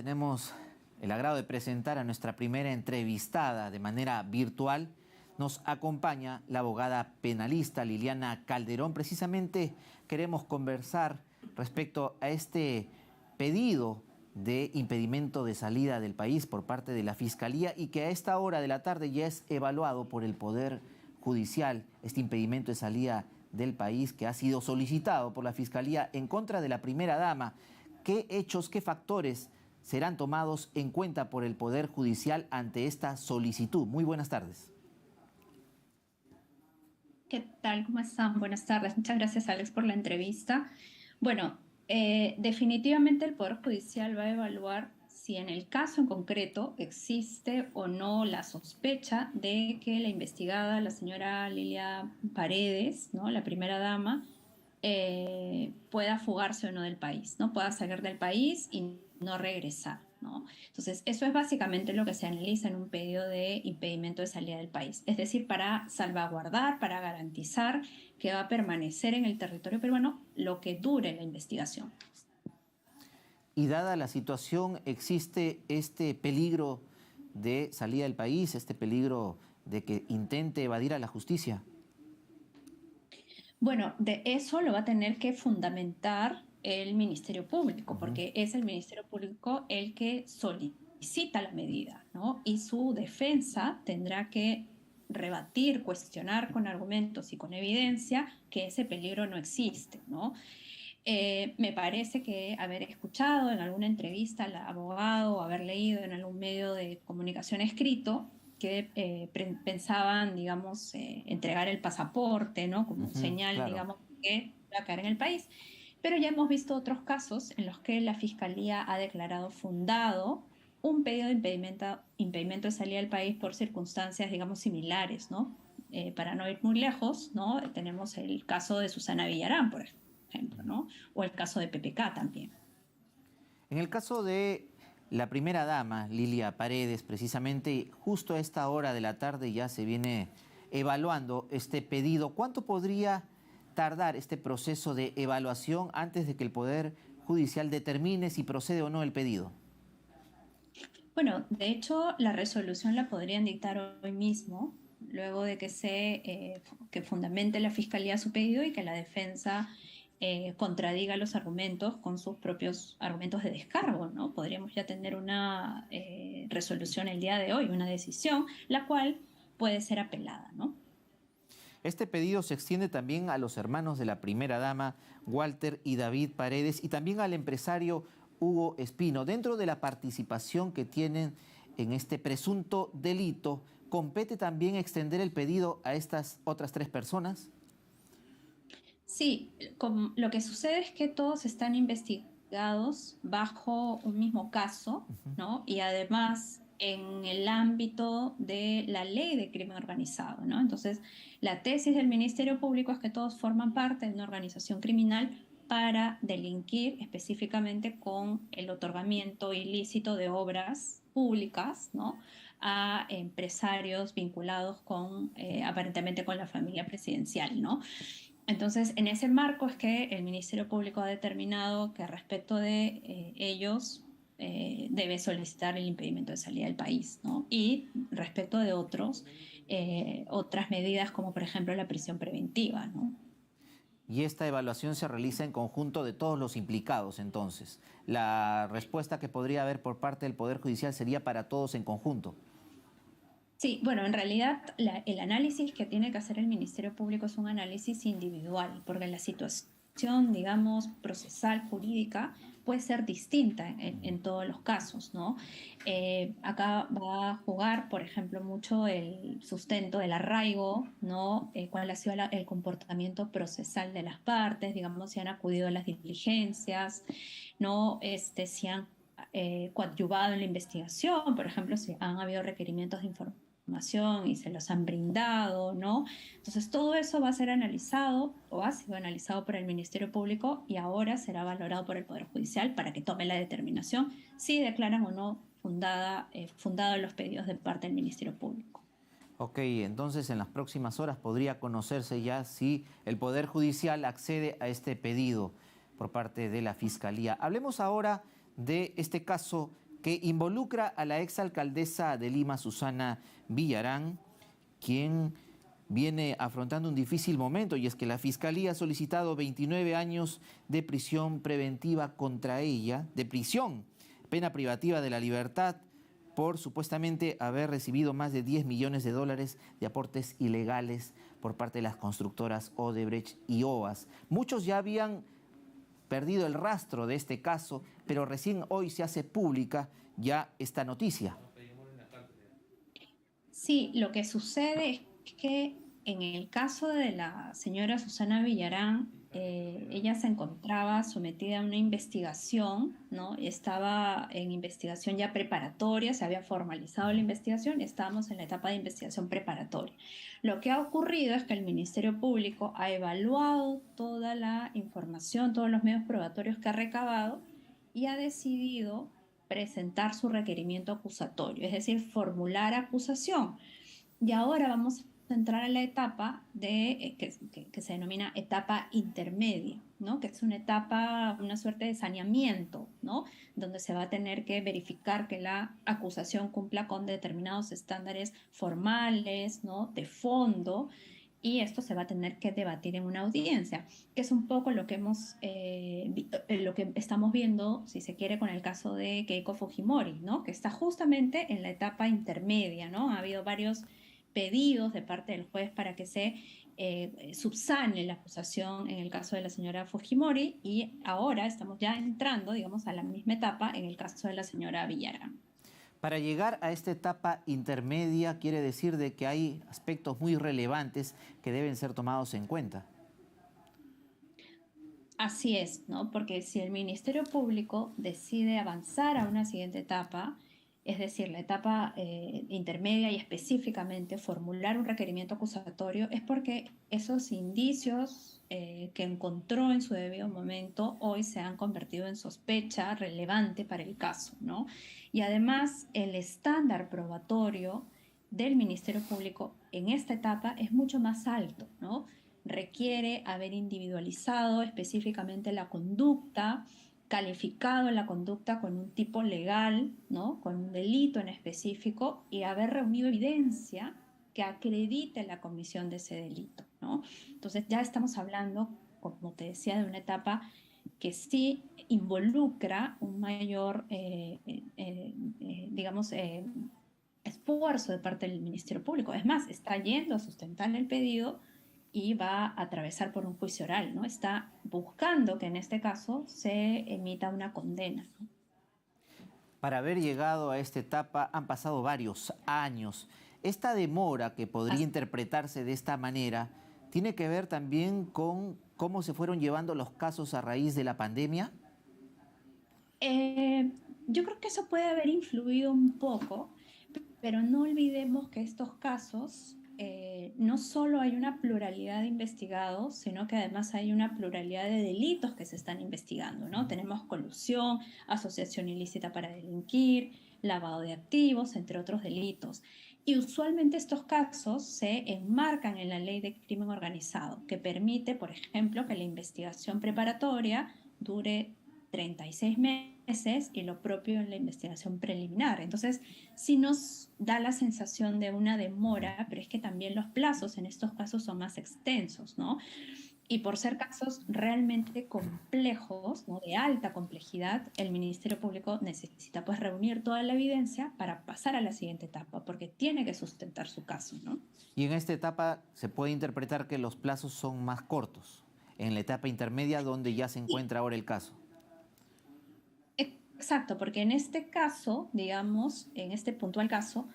Tenemos el agrado de presentar a nuestra primera entrevistada de manera virtual. Nos acompaña la abogada penalista Liliana Calderón. Precisamente queremos conversar respecto a este pedido de impedimento de salida del país por parte de la Fiscalía y que a esta hora de la tarde ya es evaluado por el Poder Judicial, este impedimento de salida del país que ha sido solicitado por la Fiscalía en contra de la primera dama. ¿Qué hechos, qué factores serán tomados en cuenta por el Poder Judicial ante esta solicitud? Muy buenas tardes. ¿Qué tal? ¿Cómo están? Buenas tardes. Muchas gracias, Alex, por la entrevista. Bueno, definitivamente el Poder Judicial va a evaluar si en el caso en concreto existe o no la sospecha de que la investigada, la señora Lilia Paredes, ¿no?, la primera dama, pueda fugarse o no del país, ¿no? Pueda salir del país y no regresar, ¿no? Entonces, eso es básicamente lo que se analiza en un pedido de impedimento de salida del país. Es decir, para salvaguardar, para garantizar que va a permanecer en el territorio peruano lo que dure la investigación. Y dada la situación, ¿existe este peligro de salida del país, este peligro de que intente evadir a la justicia? Bueno, de eso lo va a tener que fundamentar el Ministerio Público, porque es el Ministerio Público el que solicita la medida, ¿no? Y su defensa tendrá que rebatir, cuestionar con argumentos y con evidencia que ese peligro no existe, ¿no? Me parece que haber escuchado en alguna entrevista al abogado o haber leído en algún medio de comunicación escrito que pensaban, digamos, entregar el pasaporte, ¿no?, como señal, Claro. digamos, que va a caer en el país. Pero ya hemos visto otros casos en los que la Fiscalía ha declarado fundado un pedido de impedimento de salida del país por circunstancias, digamos, similares, ¿no? Para no ir muy lejos, ¿no?, tenemos el caso de Susana Villarán, por ejemplo, ¿no? O el caso de PPK también. En el caso de la primera dama, Lilia Paredes, precisamente justo a esta hora de la tarde ya se viene evaluando este pedido. ¿Cuánto podría tardar este proceso de evaluación antes de que el Poder Judicial determine si procede o no el pedido? Bueno, de hecho, la resolución la podrían dictar hoy mismo, luego de que que fundamente la Fiscalía su pedido y que la defensa contradiga los argumentos con sus propios argumentos de descargo, ¿no? Podríamos ya tener una resolución el día de hoy, una decisión, la cual puede ser apelada, ¿no? Este pedido se extiende también a los hermanos de la primera dama, Walter y David Paredes, y también al empresario Hugo Espino. Dentro de la participación que tienen en este presunto delito, ¿compete también extender el pedido a estas otras tres personas? Sí, lo que sucede es que todos están investigados bajo un mismo caso, ¿no? Y además en el ámbito de la ley de crimen organizado, ¿no? Entonces, la tesis del Ministerio Público es que todos forman parte de una organización criminal para delinquir específicamente con el otorgamiento ilícito de obras públicas, ¿no?, a empresarios vinculados con, aparentemente con la familia presidencial, ¿no? Entonces, en ese marco es que el Ministerio Público ha determinado que respecto de ellos debe solicitar el impedimento de salida del país, ¿no? Y respecto de otros, otras medidas como por ejemplo la prisión preventiva, ¿no? Y esta evaluación se realiza en conjunto de todos los implicados, entonces. La respuesta que podría haber por parte del Poder Judicial sería para todos en conjunto. Sí, bueno, en realidad el análisis que tiene que hacer el Ministerio Público es un análisis individual, porque la situación, digamos, procesal, jurídica, puede ser distinta en todos los casos, ¿no? Acá va a jugar, por ejemplo, mucho el sustento del arraigo, ¿no? Cuál ha sido el comportamiento procesal de las partes, digamos, si han acudido a las diligencias, ¿no? Si han coadyuvado en la investigación, por ejemplo, si han habido requerimientos de información y se los han brindado, ¿no? Entonces, todo eso va a ser analizado o ha sido analizado por el Ministerio Público y ahora será valorado por el Poder Judicial para que tome la determinación si declaran o no fundados los pedidos de parte del Ministerio Público. Ok, entonces en las próximas horas podría conocerse ya si el Poder Judicial accede a este pedido por parte de la Fiscalía. Hablemos ahora de este caso que involucra a la exalcaldesa de Lima, Susana Villarán, quien viene afrontando un difícil momento, y es que la Fiscalía ha solicitado 29 años de prisión preventiva contra ella, de prisión, pena privativa de la libertad, por supuestamente haber recibido más de 10 millones de dólares de aportes ilegales por parte de las constructoras Odebrecht y OAS. Muchos ya habían perdido el rastro de este caso, pero recién hoy se hace pública ya esta noticia. Sí, lo que sucede es que en el caso de la señora Susana Villarán, ella se encontraba sometida a una investigación, ¿no? Estaba en investigación ya preparatoria, se había formalizado la investigación y estábamos en la etapa de investigación preparatoria. Lo que ha ocurrido es que el Ministerio Público ha evaluado toda la información, todos los medios probatorios que ha recabado y ha decidido presentar su requerimiento acusatorio, es decir, formular acusación. Y ahora vamos a entrar a la etapa que se denomina etapa intermedia, ¿no? Que es una etapa, una suerte de saneamiento, ¿no? Donde se va a tener que verificar que la acusación cumpla con determinados estándares formales, ¿no? De fondo, y esto se va a tener que debatir en una audiencia, que es un poco lo que estamos viendo, si se quiere, con el caso de Keiko Fujimori, ¿no? Que está justamente en la etapa intermedia, ¿no? Ha habido varios pedidos de parte del juez para que se subsane la acusación en el caso de la señora Fujimori, y ahora estamos ya entrando, digamos, a la misma etapa en el caso de la señora Villarán. Para llegar a esta etapa intermedia quiere decir de que hay aspectos muy relevantes que deben ser tomados en cuenta. Así es, ¿no? Porque si el Ministerio Público decide avanzar a una siguiente etapa, es decir, la etapa intermedia y específicamente formular un requerimiento acusatorio, es porque esos indicios que encontró en su debido momento hoy se han convertido en sospecha relevante para el caso, ¿no? Y además el estándar probatorio del Ministerio Público en esta etapa es mucho más alto, ¿no? Requiere haber individualizado específicamente la conducta, calificado la conducta con un tipo legal, ¿no? Con un delito en específico, y haber reunido evidencia que acredite la comisión de ese delito, ¿no? Entonces ya estamos hablando, como te decía, de una etapa que sí involucra un mayor, digamos, esfuerzo de parte del Ministerio Público. Es más, está yendo a sustentar el pedido y va a atravesar por un juicio oral, ¿no? Está buscando que en este caso se emita una condena, ¿no? Para haber llegado a esta etapa han pasado varios años. Esta demora que podría interpretarse de esta manera tiene que ver también con cómo se fueron llevando los casos a raíz de la pandemia. Eh, yo creo que eso puede haber influido un poco, pero no olvidemos que estos casos no solo hay una pluralidad de investigados, sino que además hay una pluralidad de delitos que se están investigando, ¿no? Tenemos colusión, asociación ilícita para delinquir, lavado de activos, entre otros delitos. Y usualmente estos casos se enmarcan en la ley de crimen organizado, que permite, por ejemplo, que la investigación preparatoria dure 36 meses y lo propio en la investigación preliminar. Entonces, sí nos da la sensación de una demora, pero es que también los plazos en estos casos son más extensos, ¿no? Y por ser casos realmente complejos, ¿no? De alta complejidad, el Ministerio Público necesita pues reunir toda la evidencia para pasar a la siguiente etapa, porque tiene que sustentar su caso, ¿no? Y en esta etapa se puede interpretar que los plazos son más cortos, en la etapa intermedia donde ya se encuentra ahora el caso. Exacto, porque en este caso, digamos, en este puntual caso,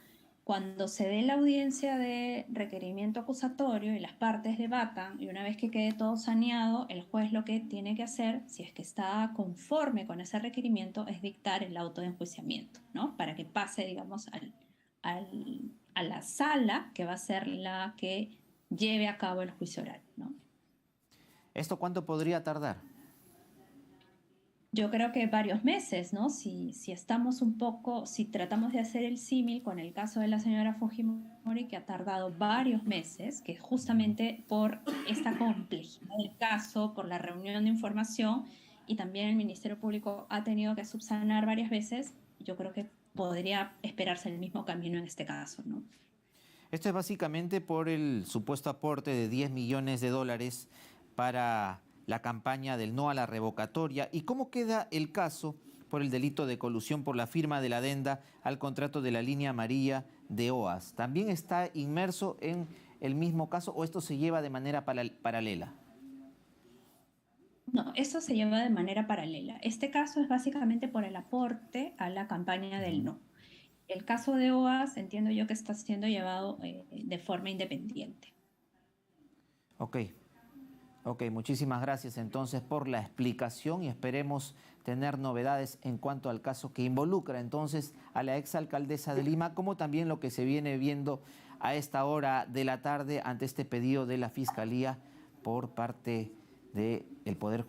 cuando se dé la audiencia de requerimiento acusatorio y las partes debatan, y una vez que quede todo saneado, el juez lo que tiene que hacer, si es que está conforme con ese requerimiento, es dictar el auto de enjuiciamiento, ¿no? Para que pase, digamos, a la sala que va a ser la que lleve a cabo el juicio oral, ¿no? ¿Esto cuánto podría tardar? Yo creo que varios meses, ¿no? Si estamos un poco, si tratamos de hacer el símil con el caso de la señora Fujimori, que ha tardado varios meses, que justamente por esta complejidad del caso, por la reunión de información, y también el Ministerio Público ha tenido que subsanar varias veces, yo creo que podría esperarse el mismo camino en este caso, ¿no? Esto es básicamente por el supuesto aporte de 10 millones de dólares para la campaña del no a la revocatoria. ¿Y cómo queda el caso por el delito de colusión por la firma de la adenda al contrato de la línea amarilla de OAS? ¿También está inmerso en el mismo caso o esto se lleva de manera paralela? No, eso se lleva de manera paralela. Este caso es básicamente por el aporte a la campaña del no. El caso de OAS entiendo yo que está siendo llevado de forma independiente. Ok, muchísimas gracias entonces por la explicación y esperemos tener novedades en cuanto al caso que involucra entonces a la exalcaldesa de Lima, como también lo que se viene viendo a esta hora de la tarde ante este pedido de la Fiscalía por parte del Poder Judicial.